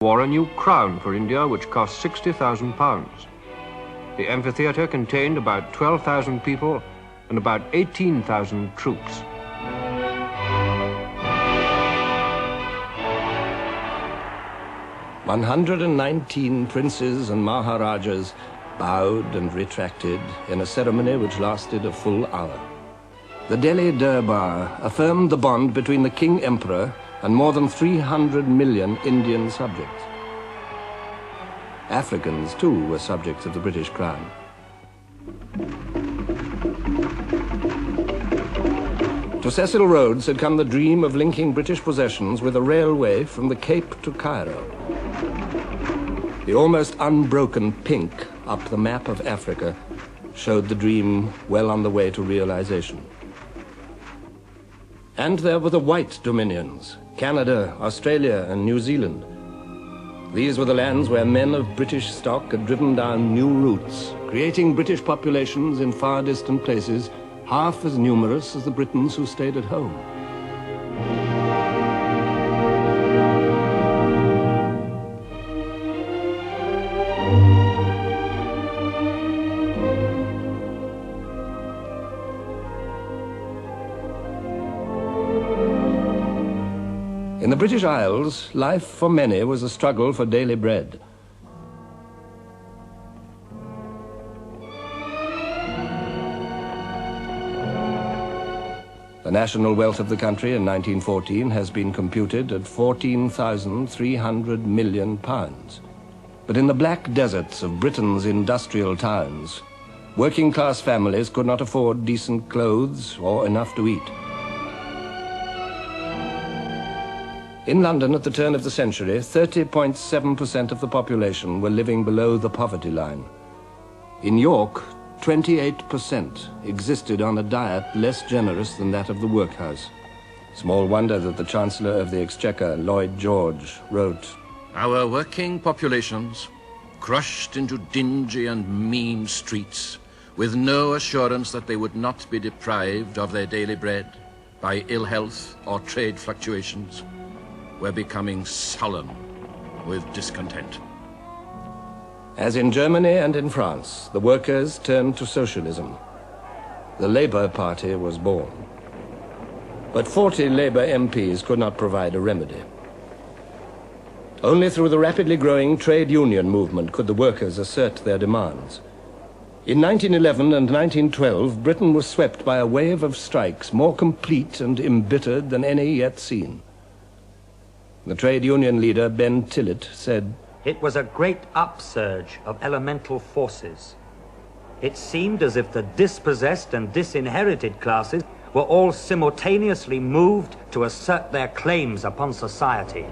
wore a new crown for India which cost £60,000. The amphitheatre contained about 12,000 people and about 18,000 troops. "119 princes and maharajas bowed and retracted in a ceremony which lasted a full hour. The Delhi Durbar affirmed the bond between the King-Emperor and more than 300 million Indian subjects. Africans, too, were subjects of the British Crown. To Cecil Rhodes had come the dream of linking British possessions with a railway from the Cape to Cairo. The almost unbroken pink up the map of Africa showed the dream well on the way to realization. And there were the white dominions, Canada, Australia, and New Zealand. These were the lands where men of British stock had driven down new routes, creating British populations in far distant places, half as numerous as the Britons who stayed at home. In the British Isles, life for many was a struggle for daily bread. The national wealth of the country in 1914 has been computed at £14,300 million. But in the black deserts of Britain's industrial towns, working-class families could not afford decent clothes or enough to eat. In London at the turn of the century, 30.7% of the population were living below the poverty line. In York, 28% existed on a diet less generous than that of the workhouse. Small wonder that the Chancellor of the Exchequer, Lloyd George, wrote, "Our working populations, crushed into dingy and mean streets, with no assurance that they would not be deprived of their daily bread by ill health or trade fluctuations, were becoming sullen with discontent." As in Germany and in France, the workers turned to socialism. The Labour Party was born. But 40 Labour MPs could not provide a remedy. Only through the rapidly growing trade union movement could the workers assert their demands. In 1911 and 1912, Britain was swept by a wave of strikes more complete and embittered than any yet seen. The trade union leader, Ben Tillett, said, "It was a great upsurge of elemental forces. It seemed as if the dispossessed and disinherited classes were all simultaneously moved to assert their claims upon society."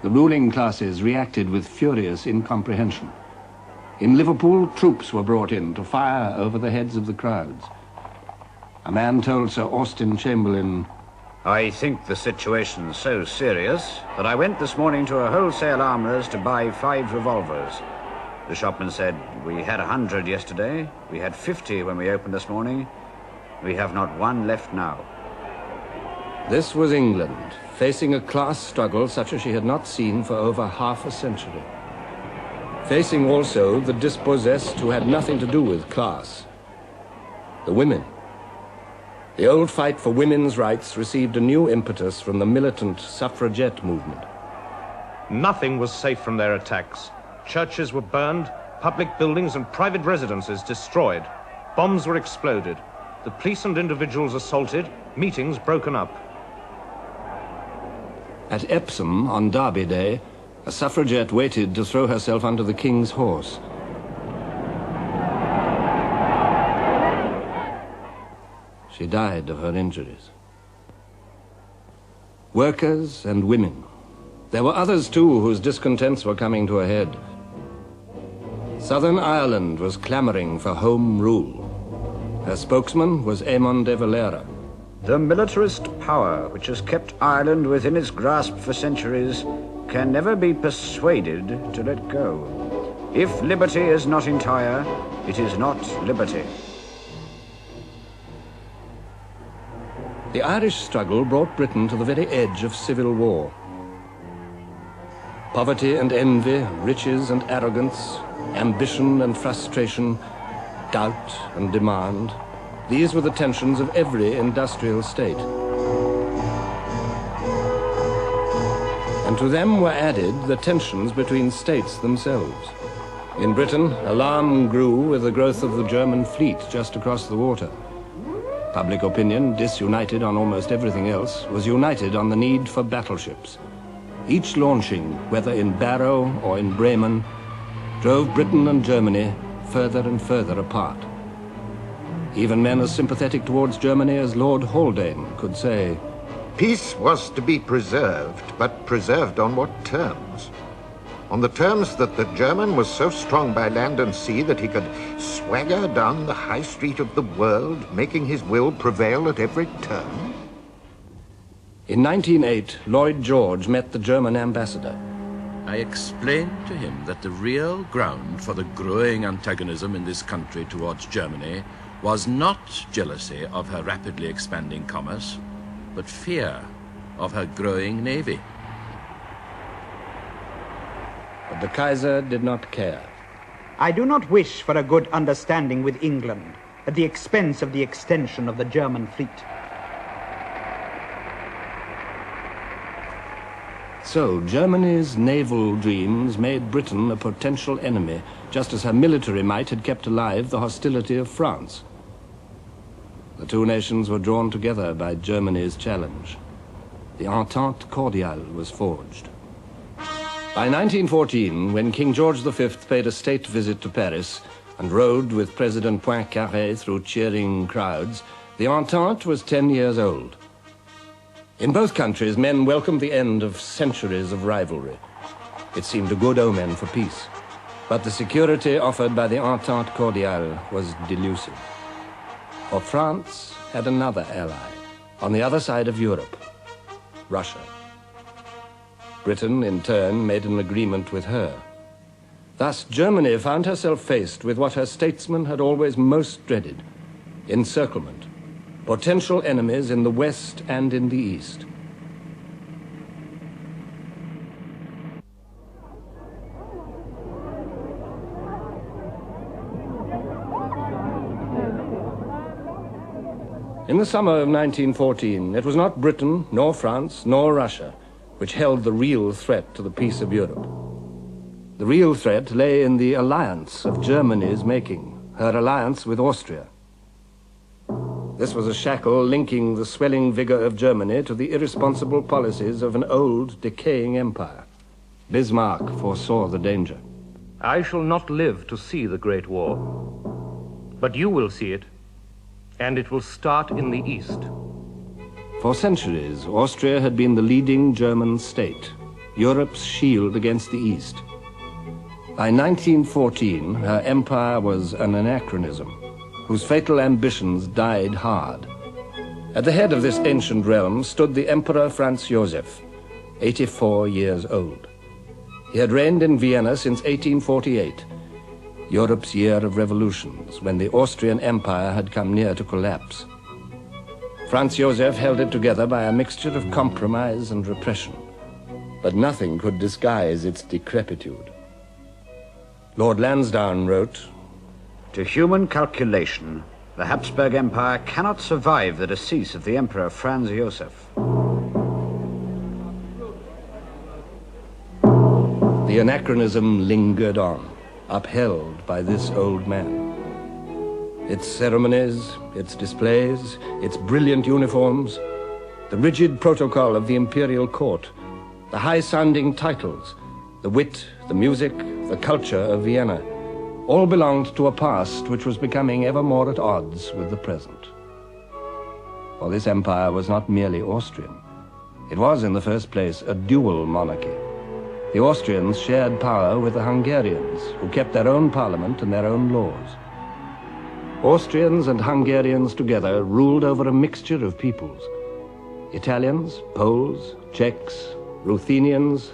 The ruling classes reacted with furious incomprehension. In Liverpool, troops were brought in to fire over the heads of the crowds. A man told Sir Austin Chamberlain, "I think the situation's so serious that I went this morning to a wholesale armourer's to buy 5 revolvers. The shopman said, 'We had 100 yesterday, we had 50 when we opened this morning, we have not one left now.'" This was England, facing a class struggle such as she had not seen for over half a century. Facing also the dispossessed who had nothing to do with class, the women. The old fight for women's rights received a new impetus from the militant suffragette movement. Nothing was safe from their attacks. Churches were burned, public buildings and private residences destroyed. Bombs were exploded. The police and individuals assaulted, meetings broken up. At Epsom, on Derby Day, a suffragette waited to throw herself under the King's horse. She died of her injuries. Workers and women. There were others too whose discontents were coming to a head. Southern Ireland was clamoring for home rule. Her spokesman was Eamon de Valera. The militarist power which has kept Ireland within its grasp for centuries can never be persuaded to let go. If liberty is not entire, it is not liberty. The Irish struggle brought Britain to the very edge of civil war. Poverty and envy, riches and arrogance, ambition and frustration, doubt and demand, these were the tensions of every industrial state. And to them were added the tensions between states themselves. In Britain, alarm grew with the growth of the German fleet just across the water. Public opinion, disunited on almost everything else, was united on the need for battleships. Each launching, whether in Barrow or in Bremen, drove Britain and Germany further and further apart. Even men as sympathetic towards Germany as Lord Haldane could say, "Peace was to be preserved, but preserved on what terms? On the terms that the German was so strong by land and sea that he could swagger down the high street of the world, making his will prevail at every turn?" In 1908, Lloyd George met the German ambassador. I explained to him that the real ground for the growing antagonism in this country towards Germany was not jealousy of her rapidly expanding commerce, but fear of her growing navy. But the Kaiser did not care. I do not wish for a good understanding with England at the expense of the extension of the German fleet. So Germany's naval dreams made Britain a potential enemy, just as her military might had kept alive the hostility of France. The two nations were drawn together by Germany's challenge. The Entente Cordiale was forged. By 1914, when King George V paid a state visit to Paris and rode with President Poincaré through cheering crowds, the Entente was 10 years old. In both countries, men welcomed the end of centuries of rivalry. It seemed a good omen for peace. But the security offered by the Entente Cordiale was delusive. For France had another ally, on the other side of Europe, Russia. Britain, in turn, made an agreement with her. Thus, Germany found herself faced with what her statesmen had always most dreaded: encirclement, potential enemies in the West and in the East. In the summer of 1914, it was not Britain, nor France, nor Russia which held the real threat to the peace of Europe. The real threat lay in the alliance of Germany's making, her alliance with Austria. This was a shackle linking the swelling vigor of Germany to the irresponsible policies of an old, decaying empire. Bismarck foresaw the danger. I shall not live to see the Great War, but you will see it, and it will start in the East. For centuries, Austria had been the leading German state, Europe's shield against the East. By 1914, her empire was an anachronism, whose fatal ambitions died hard. At the head of this ancient realm stood the Emperor Franz Joseph, 84 years old. He had reigned in Vienna since 1848, Europe's year of revolutions, when the Austrian Empire had come near to collapse. Franz Joseph held it together by a mixture of compromise and repression, but nothing could disguise its decrepitude. Lord Lansdowne wrote, "To human calculation, the Habsburg Empire cannot survive the decease of the Emperor Franz Joseph." The anachronism lingered on, upheld by this old man. Its ceremonies, its displays, its brilliant uniforms, the rigid protocol of the imperial court, the high-sounding titles, the wit, the music, the culture of Vienna, all belonged to a past which was becoming ever more at odds with the present. For this empire was not merely Austrian. It was, in the first place, a dual monarchy. The Austrians shared power with the Hungarians, who kept their own parliament and their own laws. Austrians and Hungarians together ruled over a mixture of peoples. Italians, Poles, Czechs, Ruthenians,